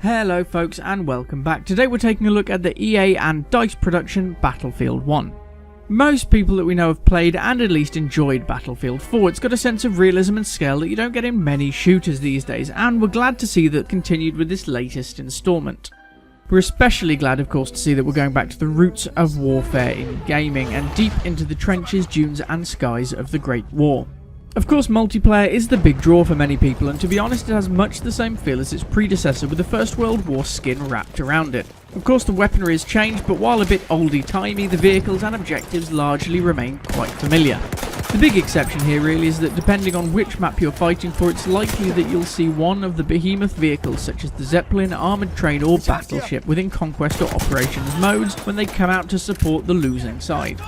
Hello folks and welcome back. Today we're taking a look at the EA and DICE production Battlefield 1. Most people that we know have played and at least enjoyed Battlefield 4. It's got a sense of realism and scale that you don't get in many shooters these days, and we're glad to see that continued with this latest installment. We're especially glad, of course, to see that we're going back to the roots of warfare in gaming and deep into the trenches, dunes and skies of the Great War. Of course, multiplayer is the big draw for many people, and to be honest, it has much the same feel as its predecessor with the First World War skin wrapped around it. Of course, the weaponry has changed, but while a bit oldie-timey, the vehicles and objectives largely remain quite familiar. The big exception here really is that depending on which map you're fighting for, it's likely that you'll see one of the behemoth vehicles such as the Zeppelin, armoured train or battleship within Conquest or Operations modes when they come out to support the losing side.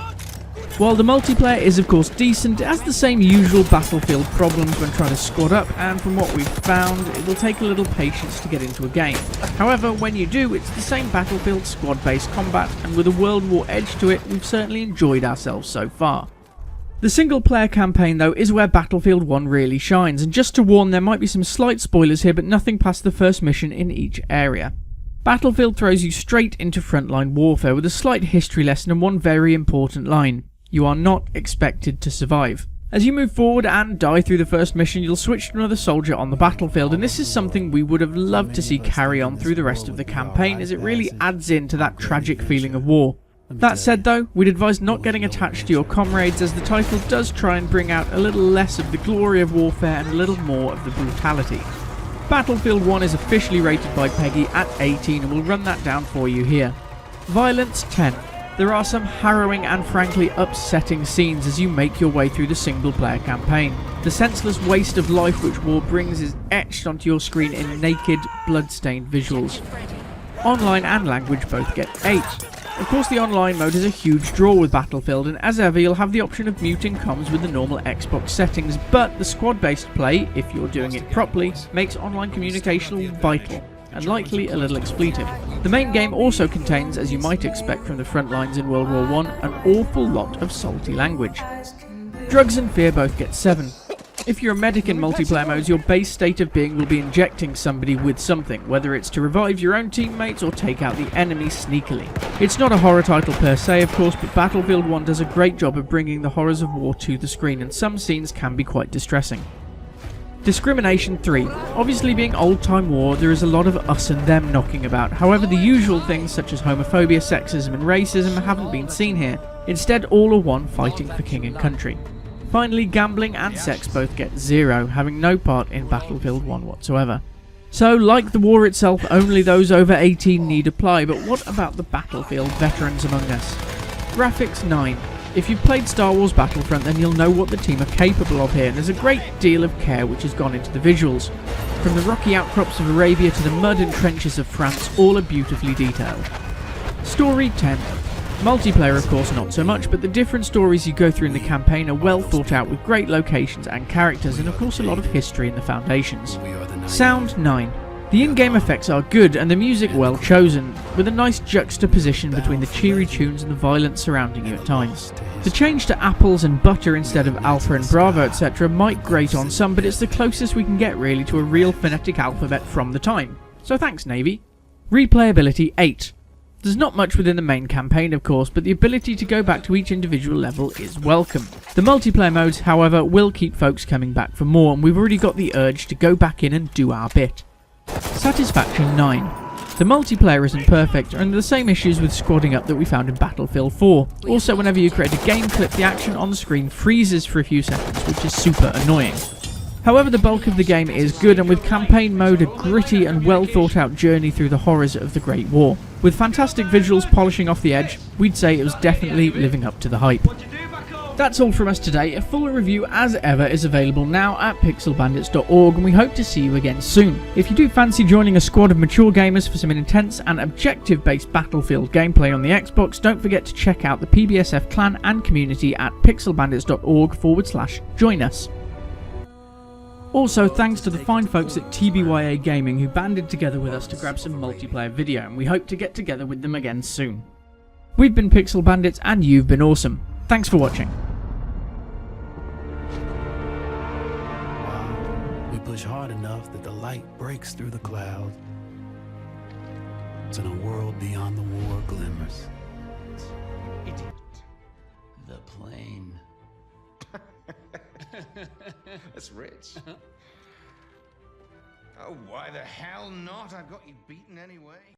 While the multiplayer is of course decent, it has the same usual Battlefield problems when trying to squad up, and from what we've found, it will take a little patience to get into a game. However, when you do, it's the same Battlefield squad-based combat, and with a World War edge to it, we've certainly enjoyed ourselves so far. The single-player campaign though is where Battlefield 1 really shines, and just to warn, there might be some slight spoilers here, but nothing past the first mission in each area. Battlefield throws you straight into frontline warfare with a slight history lesson and one very important line. You are not expected to survive. As you move forward and die through the first mission, you'll switch to another soldier on the battlefield, and this is something we would have loved to see carry on through the rest of the campaign, as it really adds into that tragic feeling of war. That said though, we'd advise not getting attached to your comrades, as the title does try and bring out a little less of the glory of warfare and a little more of the brutality. Battlefield 1 is officially rated by PEGI at 18, and we'll run that down for you here. Violence 10. There are some harrowing and frankly upsetting scenes as you make your way through the single player campaign. The senseless waste of life which war brings is etched onto your screen in naked, blood-stained visuals. Online and language both get 8. Of course, the online mode is a huge draw with Battlefield, and as ever you'll have the option of muting comms with the normal Xbox settings, but the squad-based play, if you're doing it properly, makes online communication vital, and likely a little expletive. The main game also contains, as you might expect from the front lines in World War I, an awful lot of salty language. Drugs and fear both get 7. If you're a medic in multiplayer modes, your base state of being will be injecting somebody with something, whether it's to revive your own teammates or take out the enemy sneakily. It's not a horror title per se, of course, but Battlefield 1 does a great job of bringing the horrors of war to the screen, and some scenes can be quite distressing. Discrimination 3. Obviously, being old-time war, there is a lot of us and them knocking about. However, the usual things such as homophobia, sexism and racism haven't been seen here. Instead, all are one fighting for king and country. Finally, gambling and sex both get 0, having no part in Battlefield 1 whatsoever. So, like the war itself, only those over 18 need apply, but what about the Battlefield veterans among us? Graphics 9. If you've played Star Wars Battlefront, then you'll know what the team are capable of here, and there's a great deal of care which has gone into the visuals. From the rocky outcrops of Arabia to the mud and trenches of France, all are beautifully detailed. Story 10. Multiplayer, of course, not so much, but the different stories you go through in the campaign are well thought out with great locations and characters, and of course a lot of history in the foundations. Sound 9. The in-game effects are good and the music well chosen, with a nice juxtaposition between the cheery tunes and the violence surrounding you at times. The change to apples and butter instead of alpha and bravo etc. might grate on some, but it's the closest we can get really to a real phonetic alphabet from the time. So thanks Navy. Replayability 8. There's not much within the main campaign of course, but the ability to go back to each individual level is welcome. The multiplayer modes, however, will keep folks coming back for more, and we've already got the urge to go back in and do our bit. Satisfaction 9. The multiplayer isn't perfect, and the same issues with squadding up that we found in Battlefield 4. Also, whenever you create a game clip, the action on the screen freezes for a few seconds, which is super annoying. However, the bulk of the game is good, and with campaign mode a gritty and well thought out journey through the horrors of the Great War. With fantastic visuals polishing off the edge, we'd say it was definitely living up to the hype. That's all from us today. A full review as ever is available now at pixelbandits.org, and we hope to see you again soon. If you do fancy joining a squad of mature gamers for some intense and objective based Battlefield gameplay on the Xbox, don't forget to check out the PBSF clan and community at pixelbandits.org/join us. Also, thanks to the fine folks at TBYA Gaming who banded together with us to grab some multiplayer video, and we hope to get together with them again soon. We've been Pixel Bandits and you've been awesome. Thanks for watching. We push hard enough that the light breaks through the clouds. It's in a world beyond the war glimmers. Idiot. The plane. That's rich. Oh, why the hell not? I got you beaten anyway.